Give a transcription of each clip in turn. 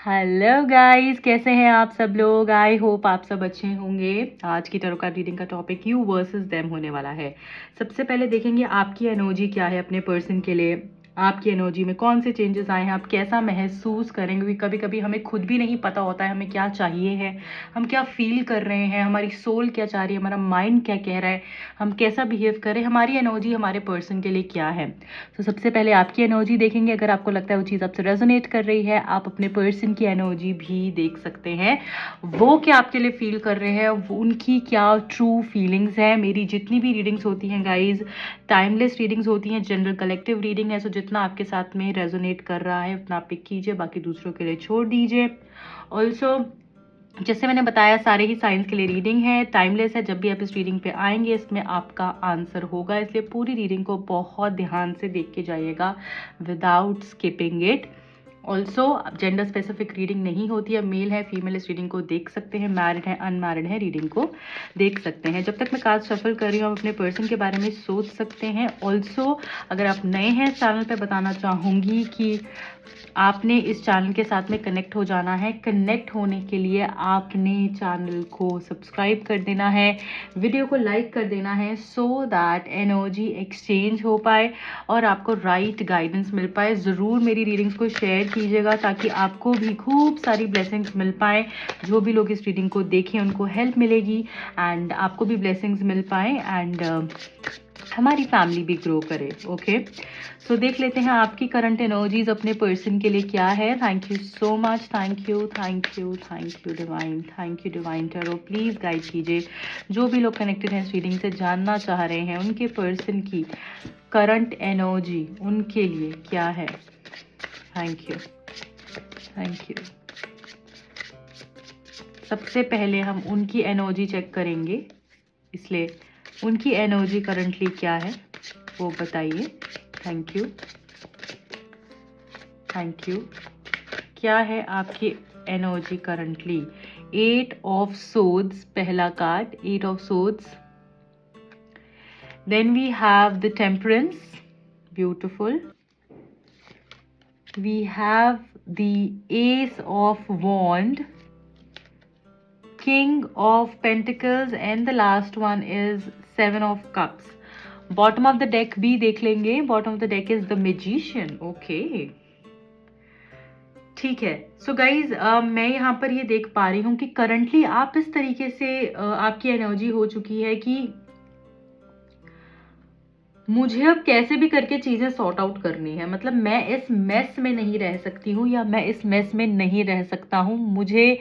Hello guys, कैसे हैं आप सब लोग। आई होप आप सब अच्छे होंगे। आज की टैरो कार्ड रीडिंग का टॉपिक यू वर्सेस देम होने वाला है। सबसे पहले देखेंगे आपकी एनर्जी क्या है अपने पर्सन के लिए। आपकी एनर्जी में कौन से चेंजेस आए हैं, आप कैसा महसूस करेंगे। क्योंकि कभी कभी हमें खुद भी नहीं पता होता है हमें क्या चाहिए है, हम क्या फील कर रहे हैं, हमारी सोल क्या चाह रही है, हमारा माइंड क्या कह रहा है, हम कैसा बिहेव करें, हमारी एनर्जी हमारे पर्सन के लिए क्या है। तो सबसे पहले आपकी एनर्जी देखेंगे। अगर आपको लगता है वो चीज़ आपसे रेजोनेट कर रही है, आप अपने पर्सन की एनर्जी भी देख सकते हैं। वो क्या आपके लिए फील कर रहे हैं, उनकी क्या ट्रू फीलिंग्स है। मेरी जितनी भी रीडिंग्स होती हैं गाइज, टाइमलेस रीडिंग्स होती हैं, जनरल कलेक्टिव रीडिंग है। सो जितना आपके साथ में रेजोनेट कर रहा है उतना आप पिक कीजिए, बाकी दूसरों के लिए छोड़ दीजिए। ऑल्सो जैसे मैंने बताया, सारे ही साइंस के लिए रीडिंग है, टाइमलेस है। जब भी आप इस रीडिंग पे आएंगे इसमें आपका आंसर होगा, इसलिए पूरी रीडिंग को बहुत ध्यान से देख के जाइएगा without skipping it. Also gender specific reading नहीं होती है, मेल है फीमेल इस रीडिंग को देख सकते हैं, मैरिड है अनमैरिड है रीडिंग को देख सकते हैं। जब तक मैं कार्ड शफल कर रही हूँ आप अपने पर्सन के बारे में सोच सकते हैं। ऑल्सो अगर आप नए हैं चैनल पे, बताना चाहूँगी कि आपने इस चैनल के साथ में कनेक्ट हो जाना है। कनेक्ट होने के लिए आपने चैनल को सब्सक्राइब कर देना है, वीडियो को लाइक कर देना है, सो दैट एनर्जी एक्सचेंज हो पाए और आपको राइट गाइडेंस मिल पाए। ज़रूर मेरी रीडिंग्स को शेयर कीजिएगा ताकि आपको भी खूब सारी ब्लेसिंग्स मिल पाए। जो भी लोग इस रीडिंग को देखें उनको हेल्प मिलेगी एंड आपको भी ब्लेसिंग्स मिल पाए एंड हमारी फैमिली भी ग्रो करे। ओके, सो देख लेते हैं आपकी करंट एनर्जीज अपने पर्सन के लिए क्या है। Thank you so much, thank you thank you thank you divine, thank you divine tarot. Please guide कीजिए जो भी लोग कनेक्टेड हैं इस रीडिंग से, जानना चाह रहे हैं उनके पर्सन की करंट एनर्जी उनके लिए क्या है। Thank you thank you. सबसे पहले हम उनकी एनर्जी चेक करेंगे, इसलिए उनकी एनर्जी करंटली क्या है वो बताइए। Thank you thank you. क्या है आपकी एनर्जी करंटली। 8 ऑफ सोड्स पहला card, 8 of swords. Then we have the temperance, beautiful. We have the ace of wand, King of Pentacles and the last one is 7 of Cups. Bottom of the deck भी देख लेंगे। Bottom of the deck is the Magician. Okay, ठीक है। So guys मैं यहाँ पर ये देख पा रही हूँ कि करंटली आप इस तरीके से आपकी एनर्जी हो चुकी है कि मुझे अब कैसे भी करके चीज़ें सॉर्ट आउट करनी है। मतलब मैं इस मेस में नहीं रह सकती हूँ या मैं इस मेस में नहीं रह सकता हूँ, मुझे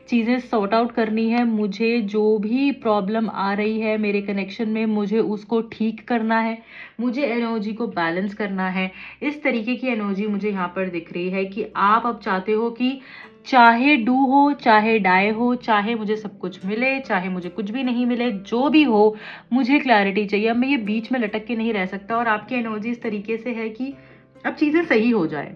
चीज़ें सॉर्ट आउट करनी है। मुझे जो भी प्रॉब्लम आ रही है मेरे कनेक्शन में, मुझे उसको ठीक करना है, मुझे एनर्जी को बैलेंस करना है। इस तरीके की एनर्जी मुझे यहाँ पर दिख रही है कि आप अब चाहते हो कि चाहे डू हो चाहे डाई हो, चाहे मुझे सब कुछ मिले चाहे मुझे कुछ भी नहीं मिले, जो भी हो मुझे क्लैरिटी चाहिए। अब मैं ये बीच में लटक के नहीं रह सकता। और आपकी एनर्जी इस तरीके से है कि अब चीज़ें सही हो जाए।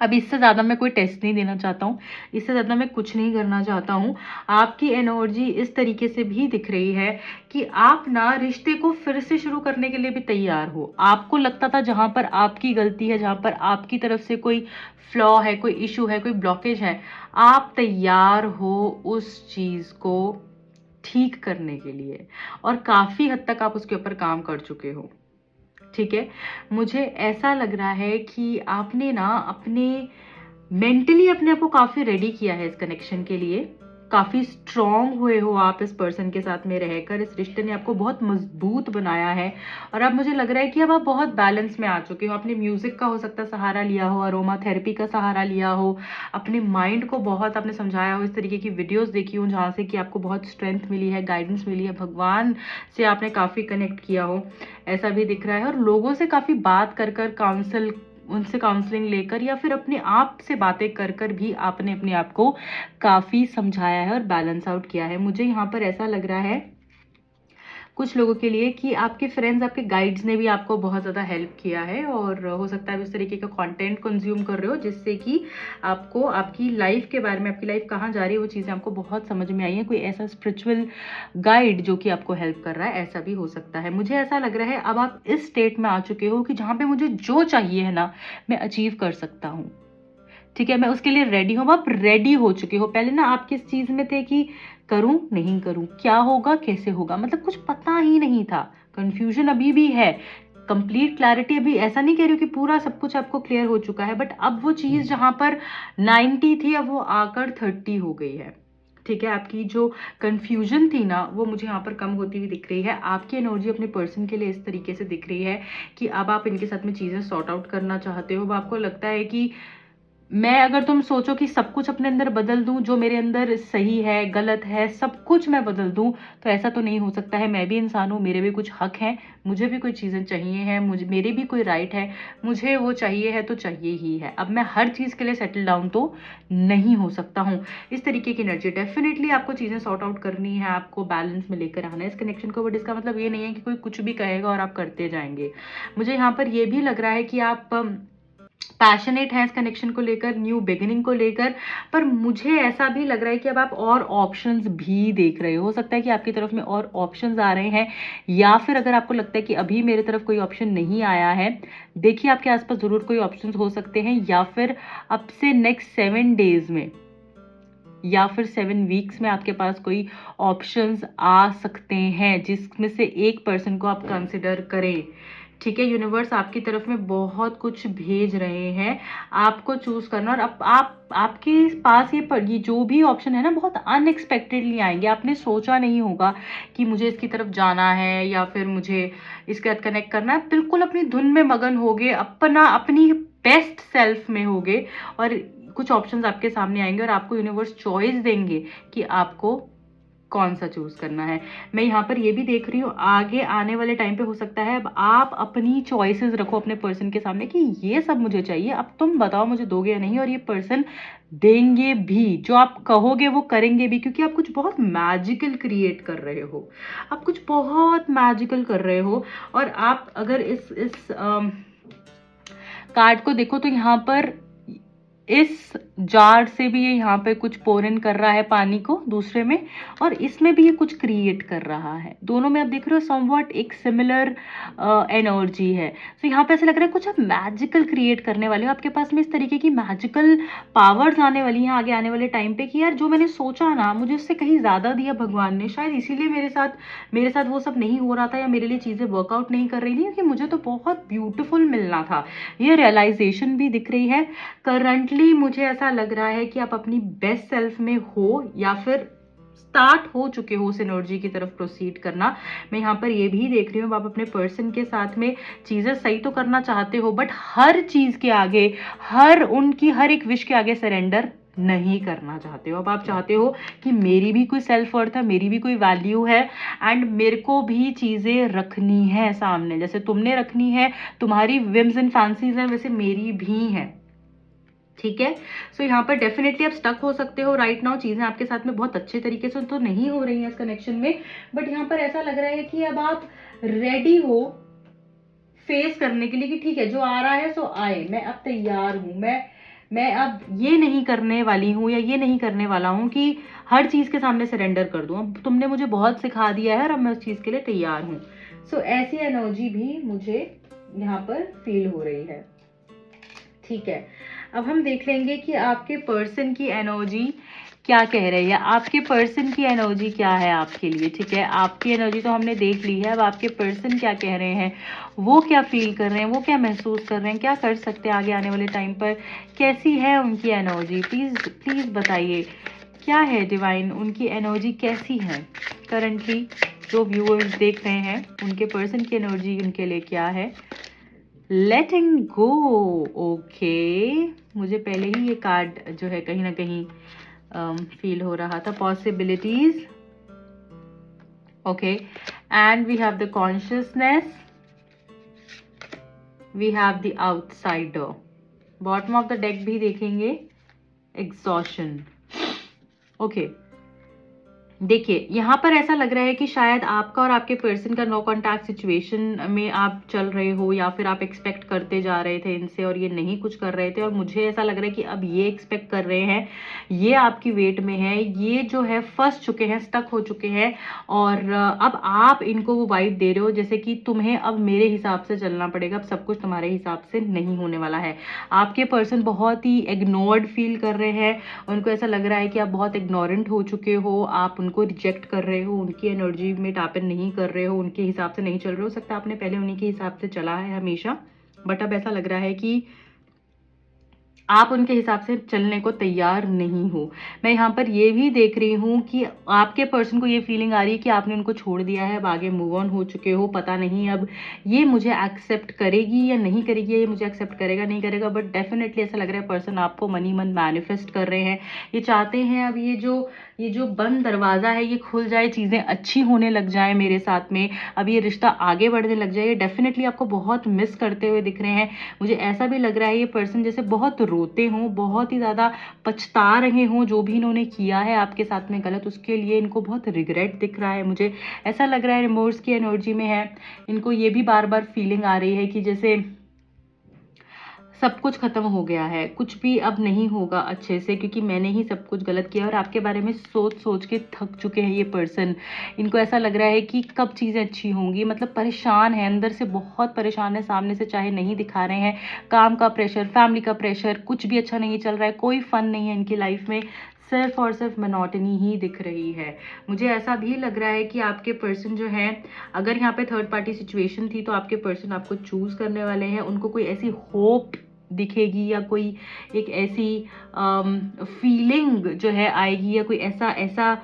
अब इससे ज़्यादा मैं कोई टेस्ट नहीं देना चाहता हूँ, इससे ज़्यादा मैं कुछ नहीं करना चाहता हूँ। आपकी एनर्जी इस तरीके से भी दिख रही है कि आप ना रिश्ते को फिर से शुरू करने के लिए भी तैयार हो। आपको लगता था जहाँ पर आपकी गलती है, जहाँ पर आपकी तरफ से कोई फ्लॉ है, कोई इशू है, कोई ब्लॉकेज है, आप तैयार हो उस चीज़ को ठीक करने के लिए और काफ़ी हद तक आप उसके ऊपर काम कर चुके हो। ठीक है, मुझे ऐसा लग रहा है कि आपने ना अपने मेंटली अपने आप को काफी रेडी किया है इस कनेक्शन के लिए। काफी स्ट्रांग हुए हो आप इस पर्सन के साथ में रहकर। इस रिश्ते ने आपको बहुत मजबूत बनाया है और अब मुझे लग रहा है कि अब आप बहुत बैलेंस में आ चुके हो। आपने म्यूजिक का हो सकता है सहारा लिया हो, अरोमा थेरेपी का सहारा लिया हो, अपने माइंड को बहुत आपने समझाया हो, इस तरीके की वीडियोस देखी हो जहाँ से कि आपको बहुत स्ट्रेंथ मिली है, गाइडेंस मिली है, भगवान से आपने काफी कनेक्ट किया हो ऐसा भी दिख रहा है। और लोगों से काफी बात कर उनसे काउंसलिंग लेकर या फिर अपने आप से बातें कर कर भी आपने अपने आप को काफी समझाया है और बैलेंस आउट किया है। मुझे यहाँ पर ऐसा लग रहा है कुछ लोगों के लिए कि आपके फ्रेंड्स, आपके गाइड्स ने भी आपको बहुत ज़्यादा हेल्प किया है और हो सकता है उस तरीके का कंटेंट कंज्यूम कर रहे हो जिससे कि आपको आपकी लाइफ के बारे में, आपकी लाइफ कहाँ जा रही है, वो चीज़ें आपको बहुत समझ में आई है। कोई ऐसा स्पिरिचुअल गाइड जो कि आपको हेल्प कर रहा है, ऐसा भी हो सकता है। मुझे ऐसा लग रहा है अब आप इस स्टेट में आ चुके हो कि जहाँ पे मुझे जो चाहिए है ना मैं अचीव कर सकता हूँ। ठीक है, मैं उसके लिए रेडी हूँ। आप रेडी हो चुके हो। पहले ना आप किस चीज में थे कि करूं नहीं करूं, क्या होगा कैसे होगा, मतलब कुछ पता ही नहीं था। कंफ्यूजन अभी भी है, कंप्लीट क्लैरिटी अभी ऐसा नहीं कह रही हूँ कि पूरा सब कुछ आपको क्लियर हो चुका है, बट अब वो चीज जहां पर 90 थी अब वो आकर 30 हो गई है। ठीक है, आपकी जो कंफ्यूजन थी ना वो मुझे यहाँ पर कम होती हुई दिख रही है। आपकी एनर्जी अपने पर्सन के लिए इस तरीके से दिख रही है कि अब आप इनके साथ में चीजें सॉर्ट आउट करना चाहते हो। अब आपको लगता है कि मैं, अगर तुम सोचो कि सब कुछ अपने अंदर बदल दूं, जो मेरे अंदर सही है गलत है सब कुछ मैं बदल दूं, तो ऐसा तो नहीं हो सकता है। मैं भी इंसान हूं, मेरे भी कुछ हक हैं, मुझे भी कोई चीजें चाहिए हैं, मुझे मेरे भी कोई राइट है, मुझे वो चाहिए है तो चाहिए ही है। अब मैं हर चीज के लिए सेटल डाउन तो नहीं हो सकता हूँ। इस तरीके की एनर्जी डेफिनेटली आपको चीजें सॉर्ट आउट करनी है, आपको बैलेंस में लेकर आना है इस कनेक्शन को। बट इसका मतलब ये नहीं है कि कोई कुछ भी कहेगा और आप करते जाएंगे। मुझे यहाँ पर ये भी लग रहा है कि आप पैशनेट है इस कनेक्शन को लेकर, न्यू बिगिनिंग को लेकर, पर मुझे ऐसा भी लग रहा है कि अब आप और ऑप्शंस भी देख रहे हो सकता है कि आपकी तरफ में और ऑप्शंस आ रहे हैं, या फिर अगर आपको लगता है कि अभी मेरे तरफ कोई ऑप्शन नहीं आया है, देखिए आपके आसपास जरूर कोई ऑप्शंस हो सकते हैं, या फिर अब से नेक्स्ट 7 डेज में या फिर 7 वीक्स में आपके पास कोई ऑप्शंस आ सकते हैं जिसमें से एक पर्सन को आप कंसिडर करें। ठीक है, यूनिवर्स आपकी तरफ में बहुत कुछ भेज रहे हैं, आपको चूज करना। और आप आपके पास ये जो भी ऑप्शन है ना बहुत अनएक्सपेक्टेडली आएंगे। आपने सोचा नहीं होगा कि मुझे इसकी तरफ जाना है या फिर मुझे इसके साथ कनेक्ट करना है। बिल्कुल अपनी धुन में मगन होगे, अपनी बेस्ट सेल्फ में होगे, और कुछ ऑप्शंस आपके सामने आएंगे और आपको यूनिवर्स चॉइस देंगे कि आपको कौन सा चूज करना है। मैं यहाँ पर ये भी देख रही हूँ आगे आने वाले टाइम पे हो सकता है अब आप अपनी चॉइसेस रखो अपने पर्सन के सामने कि ये सब मुझे चाहिए, अब तुम बताओ मुझे दोगे या नहीं, और ये पर्सन देंगे भी। जो आप कहोगे वो करेंगे भी, क्योंकि आप कुछ बहुत मैजिकल क्रिएट कर रहे हो, आप कुछ बहुत मैजिकल कर रहे हो। और आप अगर इस कार्ड को देखो तो यहाँ पर इस जार से भी ये यहाँ पे कुछ पोर इन कर रहा है पानी को दूसरे में, और इसमें भी ये कुछ क्रिएट कर रहा है। दोनों में आप देख रहे हो समवॉट एक सिमिलर एनर्जी है। तो यहाँ पे ऐसा लग रहा है कुछ आप मैजिकल क्रिएट करने वाले हो, आपके पास में इस तरीके की मैजिकल पावर्स आने वाली हैं आगे आने वाले टाइम पे कि यार जो मैंने सोचा ना मुझे उससे कहीं ज्यादा दिया भगवान ने, शायद इसीलिए मेरे साथ वो सब नहीं हो रहा था या मेरे लिए चीजें वर्कआउट नहीं कर रही थी, क्योंकि मुझे तो बहुत ब्यूटीफुल मिलना था। ये रियलाइजेशन भी दिख रही है। करंटली मुझे ऐसा लग रहा है कि आप अपनी बेस्ट सेल्फ में हो या फिर स्टार्ट हो चुके हो उस एनर्जी की तरफ प्रोसीड करना। मैं यहाँ पर ये भी देख रही हूँ आप अपने पर्सन के साथ में चीजें सही तो करना चाहते हो, बट हर चीज के आगे, उनकी हर एक विश के आगे सरेंडर नहीं करना चाहते हो। अब आप चाहते हो कि मेरी भी कोई सेल्फ वर्थ है, मेरी भी कोई वैल्यू है, एंड मेरे को भी चीजें रखनी है सामने, जैसे तुमने रखनी है, तुम्हारी विम्स एंड फैंसीज है वैसे मेरी भी है। ठीक है, सो यहाँ पर डेफिनेटली आप स्टक हो सकते हो राइट नाउ, चीजें आपके साथ में बहुत अच्छे तरीके से तो नहीं हो रही हैं इस कनेक्शन में, बट यहाँ पर ऐसा लग रहा है कि अब आप रेडी हो फेस करने के लिए कि ठीक है जो आ रहा है सो आए, मैं अब तैयार हूं। मैं अब ये नहीं करने वाली हूँ या ये नहीं करने वाला हूँ कि हर चीज के सामने सरेंडर कर दूं। अब तुमने मुझे बहुत सिखा दिया है और अब मैं उस चीज के लिए तैयार हूँ। सो ऐसी एनर्जी भी मुझे यहाँ पर फील हो रही है। ठीक है, अब हम देख लेंगे कि आपके पर्सन की एनर्जी क्या कह रही है, आपके पर्सन की एनर्जी क्या है आपके लिए। ठीक है, आपकी एनर्जी तो हमने देख ली है, अब आपके पर्सन क्या कह रहे हैं, वो क्या फील कर रहे हैं, वो क्या महसूस कर रहे हैं, क्या कर सकते हैं आगे आने वाले टाइम पर, कैसी है उनकी एनर्जी, प्लीज प्लीज बताइए क्या है डिवाइन, उनकी एनर्जी कैसी है करंटली। जो व्यूअर्स देख रहे हैं उनके पर्सन की एनर्जी उनके लिए क्या है। लेटिंग गो, ओके, मुझे पहले ही ये कार्ड जो है कहीं ना कहीं फील हो रहा था। Possibilities, okay, and we have the consciousness, we have the outsider. Bottom of the deck भी देखेंगे, एग्जॉशन। ओके, देखिए, यहाँ पर ऐसा लग रहा है कि शायद आपका और आपके पर्सन का नो कॉन्टैक्ट सिचुएशन में आप चल रहे हो, या फिर आप एक्सपेक्ट करते जा रहे थे इनसे और ये नहीं कुछ कर रहे थे, और मुझे ऐसा लग रहा है कि अब ये एक्सपेक्ट कर रहे हैं, ये आपकी वेट में है, ये जो है फंस चुके हैं, स्टक हो चुके हैं, और अब आप इनको वो वाइब दे रहे हो जैसे कि तुम्हें अब मेरे हिसाब से चलना पड़ेगा, अब सब कुछ तुम्हारे हिसाब से नहीं होने वाला है। आपके पर्सन बहुत ही इग्नोर्ड फील कर रहे हैं, उनको ऐसा लग रहा है कि आप बहुत इग्नोरेंट हो चुके हो, आप उनको रिजेक्ट कर रहे हो, उनकी एनर्जी में टैप इन नहीं कर रहे हो, उनके हिसाब से नहीं चल रहे हो। सकता है आपने पहले उन्हीं के हिसाब से चला है हमेशा, बट अब ऐसा लग रहा है कि आप उनके हिसाब से चलने को तैयार नहीं हो। मैं यहाँ पर ये भी देख रही हूँ कि आपके पर्सन को ये फीलिंग आ रही है कि आपने उनको छोड़ दिया है, अब आगे मूव ऑन हो चुके हो। पता नहीं अब ये मुझे एक्सेप्ट करेगी या नहीं करेगी, ये मुझे एक्सेप्ट करेगा नहीं करेगा, बट डेफिनेटली ऐसा लग रहा है पर्सन आपको मनी मन मैनिफेस्ट कर रहे हैं। ये चाहते हैं अब ये जो बंद दरवाज़ा है ये खुल जाए, चीज़ें अच्छी होने लग जाए मेरे साथ में, अब ये रिश्ता आगे बढ़ने लग जाए। ये डेफिनेटली आपको बहुत मिस करते हुए दिख रहे हैं। मुझे ऐसा भी लग रहा है ये पर्सन जैसे बहुत रोते हों, बहुत ही ज़्यादा पछता रहे हों, जो भी इन्होंने किया है आपके साथ में गलत, उसके लिए इनको बहुत रिग्रेट दिख रहा है। मुझे ऐसा लग रहा है रिमोर्स की एनर्जी में है, इनको ये भी बार बार फीलिंग आ रही है कि जैसे सब कुछ खत्म हो गया है, कुछ भी अब नहीं होगा अच्छे से, क्योंकि मैंने ही सब कुछ गलत किया। और आपके बारे में सोच सोच के थक चुके हैं ये पर्सन। इनको ऐसा लग रहा है कि कब चीज़ें अच्छी होंगी, मतलब परेशान है, अंदर से बहुत परेशान है, सामने से चाहे नहीं दिखा रहे हैं। काम का प्रेशर, फैमिली का प्रेशर, कुछ भी अच्छा नहीं चल रहा है, कोई फन नहीं है इनकी लाइफ में, सिर्फ और सिर्फ मोनोटनी ही दिख रही है। मुझे ऐसा भी लग रहा है कि आपके पर्सन जो है, अगर यहाँ पे थर्ड पार्टी सिचुएशन थी तो आपके पर्सन आपको चूज करने वाले हैं। उनको कोई ऐसी होप दिखेगी या कोई एक ऐसी फीलिंग जो है आएगी, या कोई ऐसा ऐसा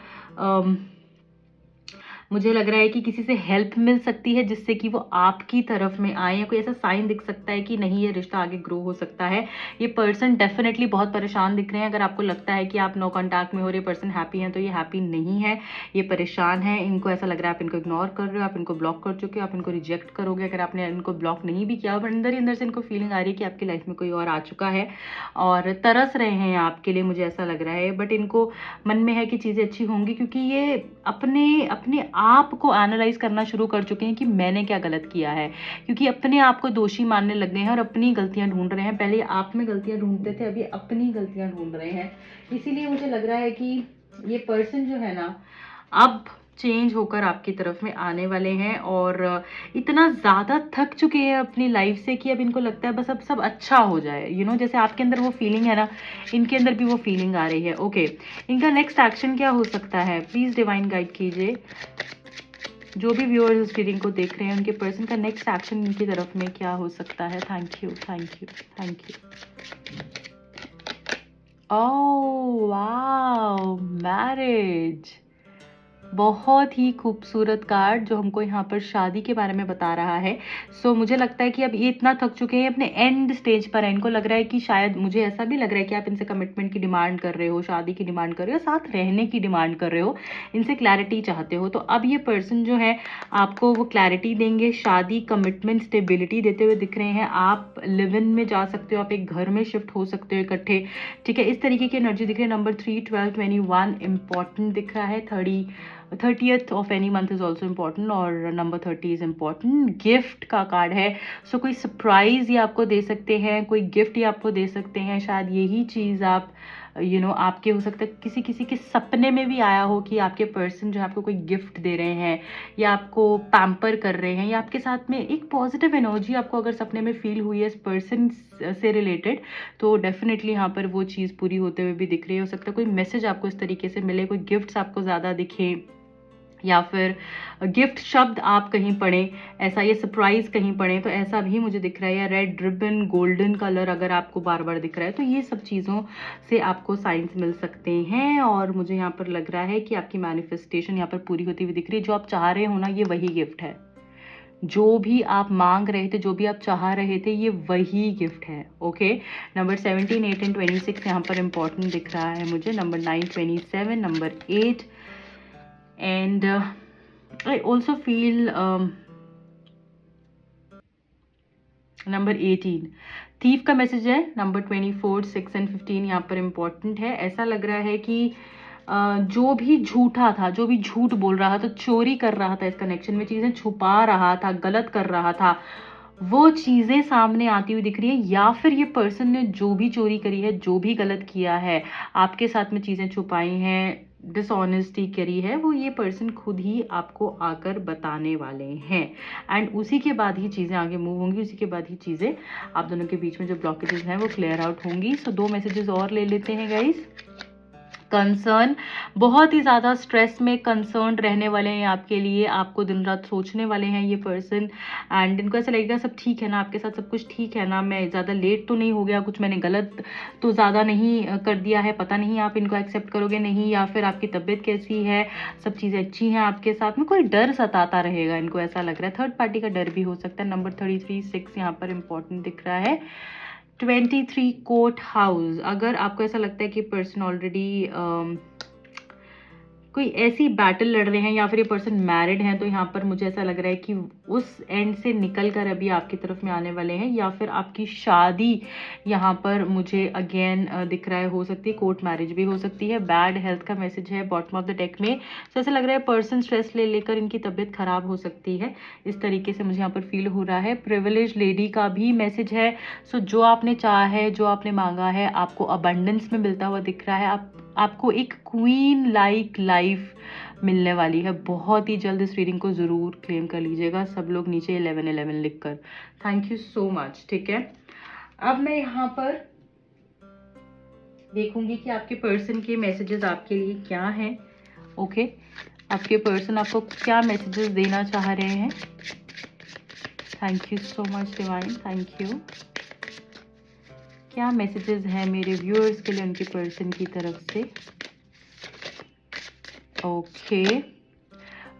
मुझे लग रहा है कि किसी से हेल्प मिल सकती है जिससे कि वो आपकी तरफ में आए, या कोई ऐसा साइन दिख सकता है कि नहीं ये रिश्ता आगे ग्रो हो सकता है। ये पर्सन डेफिनेटली बहुत परेशान दिख रहे हैं। अगर आपको लगता है कि आप नो कॉन्टैक्ट में हो रहे पर्सन हैप्पी हैं, तो ये हैप्पी नहीं है, ये परेशान है। इनको ऐसा लग रहा है आप इनको इग्नोर कर रहे हो, आप इनको ब्लॉक कर चुके हो, आप इनको रिजेक्ट करोगे। अगर आपने इनको ब्लॉक नहीं भी किया, बट अंदर ही अंदर से इनको फीलिंग आ रही है कि आपकी लाइफ में कोई और आ चुका है और तरस रहे हैं आपके लिए, मुझे ऐसा लग रहा है। बट इनको मन में है कि चीज़ें अच्छी होंगी, क्योंकि ये अपने अपने आप को एनालाइज करना शुरू कर चुके हैं कि मैंने क्या गलत किया है, क्योंकि अपने आप को दोषी मानने लग गए हैं और अपनी गलतियां ढूंढ रहे हैं। पहले आप में गलतियां ढूंढते थे, अभी अपनी गलतियां ढूंढ रहे हैं। इसीलिए मुझे लग रहा है कि ये पर्सन जो है ना, अब चेंज होकर आपकी तरफ में आने वाले हैं, और इतना ज़्यादा थक चुके हैं अपनी लाइफ से कि अब इनको लगता है बस अब सब अच्छा हो जाए। जैसे आपके अंदर वो फीलिंग है ना, इनके अंदर भी वो फीलिंग आ रही है। ओके, इनका नेक्स्ट एक्शन क्या हो सकता है, प्लीज़ डिवाइन गाइड कीजिए। जो भी व्यूअर्स इस रीडिंग को देख रहे हैं, उनके पर्सन का नेक्स्ट एक्शन इनकी तरफ में क्या हो सकता है। Thank you, thank you, thank you. Oh wow, marriage. बहुत ही खूबसूरत कार्ड जो हमको यहाँ पर शादी के बारे में बता रहा है। सो मुझे लगता है कि अब ये इतना थक चुके हैं, अपने एंड स्टेज पर है। इनको लग रहा है कि शायद, मुझे ऐसा भी लग रहा है कि आप इनसे कमिटमेंट की डिमांड कर रहे हो, शादी की डिमांड कर रहे हो, साथ रहने की डिमांड कर रहे हो, इनसे क्लैरिटी चाहते हो। तो अब ये पर्सन जो है आपको वो क्लैरिटी देंगे, शादी, कमिटमेंट, स्टेबिलिटी देते हुए दिख रहे हैं। आप लिव इन में जा सकते हो, आप एक घर में शिफ्ट हो सकते हो इकट्ठे, ठीक है, इस तरीके की एनर्जी दिख रही है। नंबर 3, 12, 21 इंपॉर्टेंट दिख रहा है। 30th of any month is also important, और नंबर 30 इज इम्पॉर्टेंट। गिफ्ट का कार्ड है, सो कोई सरप्राइज ये आपको दे सकते हैं, कोई गिफ्ट ये आपको दे सकते हैं। शायद यही चीज़ आप आपके हो सकता है किसी किसी के सपने में भी आया हो कि आपके पर्सन जो है आपको कोई गिफ्ट दे रहे हैं, या आपको पैम्पर कर रहे हैं, या आपके साथ में एक पॉजिटिव एनर्जी आपको अगर सपने में फील हुई है इस पर्सन से रिलेटेड, तो डेफिनेटली यहाँ पर वो चीज़ पूरी होते हुए भी दिख रही है। हो सकता है कोई मैसेज आपको इस तरीके से मिले, कोई गिफ्ट्स आपको ज़्यादा दिखे, या फिर गिफ्ट शब्द आप कहीं पढ़ें ऐसा, ये सरप्राइज कहीं पढ़ें, तो ऐसा भी मुझे दिख रहा है। या रेड रिबन, गोल्डन कलर अगर आपको बार बार दिख रहा है, तो ये सब चीज़ों से आपको साइंस मिल सकते हैं। और मुझे यहाँ पर लग रहा है कि आपकी मैनिफेस्टेशन यहाँ पर पूरी होती हुई दिख रही है। जो आप चाह रहे हो ना, ये वही गिफ्ट है। जो भी आप मांग रहे थे, जो भी आप चाह रहे थे, ये वही गिफ्ट है। ओके, नंबर 17, 8 एंड 26 यहाँ पर इंपॉर्टेंट दिख रहा है मुझे। Number 9, 27, number 8, and I also feel number 18 thief का मैसेज है। नंबर 24, 6 एंड 15 यहाँ पर इम्पॉर्टेंट है। ऐसा लग रहा है कि जो भी झूठा था, जो भी झूठ बोल रहा था, चोरी कर रहा था, इस कनेक्शन में चीज़ें छुपा रहा था, गलत कर रहा था, वो चीज़ें सामने आती हुई दिख रही है। या फिर ये पर्सन ने जो भी चोरी करी है, जो भी गलत किया है, आपके साथ में चीज़ें छुपाई हैं, डिसऑनेस्टी करी है, वो ये पर्सन खुद ही आपको आकर बताने वाले हैं। एंड उसी के बाद ही चीज़ें आगे मूव होंगी, उसी के बाद ही चीज़ें आप दोनों के बीच में जो ब्लॉकेजेस हैं वो क्लियर आउट होंगी। सो 2 मैसेजेस और ले लेते हैं गाइस। कंसर्न, बहुत ही ज़्यादा स्ट्रेस में कंसर्न रहने वाले हैं आपके लिए, आपको दिन रात सोचने वाले हैं ये पर्सन। एंड इनको ऐसा लगेगा सब ठीक है ना, आपके साथ सब कुछ ठीक है ना, मैं ज़्यादा लेट तो नहीं हो गया, कुछ मैंने गलत तो ज़्यादा नहीं कर दिया है, पता नहीं आप इनको एक्सेप्ट करोगे नहीं, या फिर आपकी तबीयत कैसी है, सब चीज़ें अच्छी हैं आपके साथ में। कोई डर सताता रहेगा इनको, ऐसा लग रहा है। थर्ड पार्टी का डर भी हो सकता है। नंबर 33 6 यहाँ पर इंपॉर्टेंट दिख रहा है। 23 कोर्ट हाउस, अगर आपको ऐसा लगता है कि पर्सन ऑलरेडी कोई ऐसी बैटल लड़ रहे हैं या फिर ये पर्सन मैरिड हैं, तो यहाँ पर मुझे ऐसा लग रहा है कि उस एंड से निकल कर अभी आपकी तरफ में आने वाले हैं, या फिर आपकी शादी यहाँ पर मुझे अगेन दिख रहा है, हो सकती है कोर्ट मैरिज भी हो सकती है। बैड हेल्थ का मैसेज है बॉटम ऑफ द डेक में। तो ऐसा लग रहा है पर्सन स्ट्रेस ले लेकर इनकी तबीयत खराब हो सकती है, इस तरीके से मुझे यहाँ पर फील हो रहा है। प्रिविलेज लेडी का भी मैसेज है। सो जो आपने चाहा है, जो आपने मांगा है, आपको अबंडेंस में मिलता हुआ दिख रहा है। आपको एक क्वीन लाइक लाइफ मिलने वाली है बहुत ही जल्द। इस रीडिंग को ज़रूर क्लेम कर लीजिएगा सब लोग नीचे 1111 लिखकर। Thank you so much. ठीक है, अब मैं यहाँ पर देखूंगी कि आपके पर्सन के मैसेजेस आपके लिए क्या हैं। ओके, आपके पर्सन आपको क्या मैसेजेस देना चाह रहे हैं। Thank you so much divine, thank you. क्या मैसेजेस हैं मेरे व्यूअर्स के लिए उनके पर्सन की तरफ से। Okay,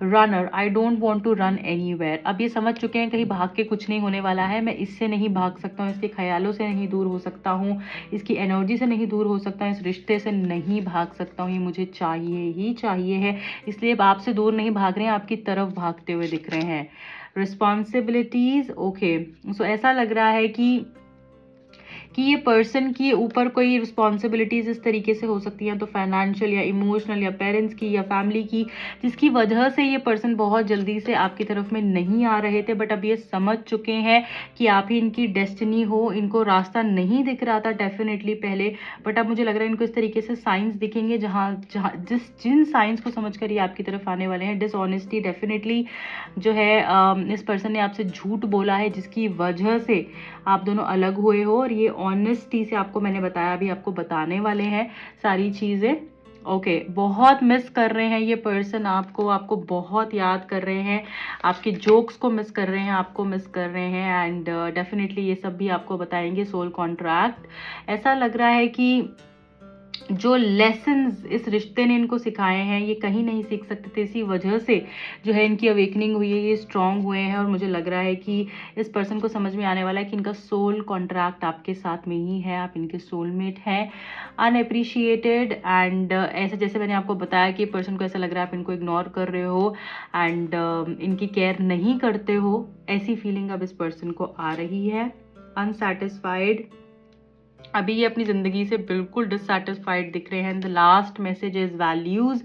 runner, I don't want to run anywhere. अब ये समझ चुके हैं कहीं भाग के कुछ नहीं होने वाला है, मैं इससे नहीं भाग सकता हूँ, इसके ख्यालों से नहीं दूर हो सकता हूँ, इसकी एनर्जी से नहीं दूर हो सकता हूँ, इस रिश्ते से नहीं भाग सकता हूँ, ये मुझे चाहिए ही चाहिए है। इसलिए अब आपसे दूर नहीं भाग रहे हैं, आपकी तरफ भागते हुए दिख रहे हैं। रिस्पॉन्सिबिलिटीज, ओके, सो ऐसा लग रहा है कि ये पर्सन के ऊपर कोई रिस्पॉन्सिबिलिटीज़ इस तरीके से हो सकती हैं, तो फाइनेंशियल या इमोशनल या पेरेंट्स की या फैमिली की, जिसकी वजह से ये पर्सन बहुत जल्दी से आपकी तरफ में नहीं आ रहे थे, बट अब ये समझ चुके हैं कि आप ही इनकी डेस्टिनी हो। इनको रास्ता नहीं दिख रहा था डेफिनेटली पहले, बट अब मुझे लग रहा है इनको इस तरीके से साइंस दिखेंगे जिन साइंस को समझ कर ये आपकी तरफ आने वाले हैं। डिसऑनेस्टी डेफिनेटली जो है, इस पर्सन ने आपसे झूठ बोला है जिसकी वजह से आप दोनों अलग हुए हो, और ये ऑनेस्टी से आपको मैंने बताया अभी आपको बताने वाले हैं सारी चीज़ें। ओके, बहुत मिस कर रहे हैं ये पर्सन आपको बहुत याद कर रहे हैं, आपके जोक्स को मिस कर रहे हैं, आपको मिस कर रहे हैं। एंड डेफिनेटली ये सब भी आपको बताएंगे। सोल कॉन्ट्रैक्ट, ऐसा लग रहा है कि जो लेसन्स इस रिश्ते ने इनको सिखाए हैं ये कहीं नहीं सीख सकते थे, इसी वजह से जो है इनकी अवेकनिंग हुई है, ये स्ट्रांग हुए हैं। और मुझे लग रहा है कि इस पर्सन को समझ में आने वाला है कि इनका सोल कॉन्ट्रैक्ट आपके साथ में ही है, आप इनके सोलमेट हैं। अनएप्रिशिएटेड, एंड ऐसे जैसे मैंने आपको बताया कि पर्सन को ऐसा लग रहा है आप इनको इग्नोर कर रहे हो एंड इनकी केयर नहीं करते हो, ऐसी फीलिंग अब इस पर्सन को आ रही है। अनसेटिस्फाइड, अभी ये अपनी ज़िंदगी से बिल्कुल डिससेटिस्फाइड दिख रहे हैं। The last message is values.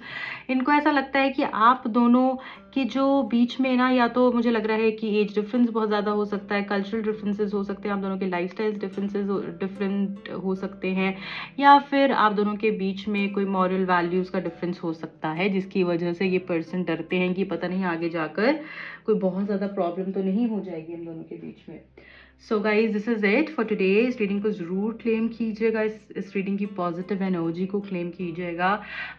इनको ऐसा लगता है कि आप दोनों के जो बीच में ना, या तो मुझे लग रहा है कि एज डिफरेंस बहुत ज़्यादा हो सकता है, कल्चरल डिफरेंसेस हो सकते हैं, आप दोनों के लाइफ स्टाइल्स डिफरेंट हो सकते हैं, या फिर आप दोनों के बीच में कोई मॉरल वैल्यूज़ का डिफरेंस हो सकता है, जिसकी वजह से ये पर्सन डरते हैं कि पता नहीं आगे जाकर कोई बहुत ज़्यादा प्रॉब्लम तो नहीं हो जाएगी हम दोनों के बीच में। So guys, this is it for today. इस रीडिंग को ज़रूर क्लेम कीजिएगा, इस रीडिंग की पॉजिटिव एनर्जी को क्लेम कीजिएगा।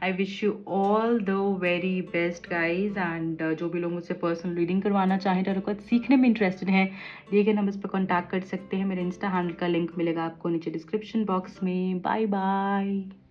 I wish you all the very best guys. And जो भी लोग मुझसे पर्सनल रीडिंग करवाना चाहें, टारो कार्ड सीखने में इंटरेस्टेड हैं, दिए गए नंबर्स पर कॉन्टैक्ट कर सकते हैं। मेरे इंस्टा हैंडल का लिंक मिलेगा आपको नीचे डिस्क्रिप्शन बॉक्स में। Bye bye.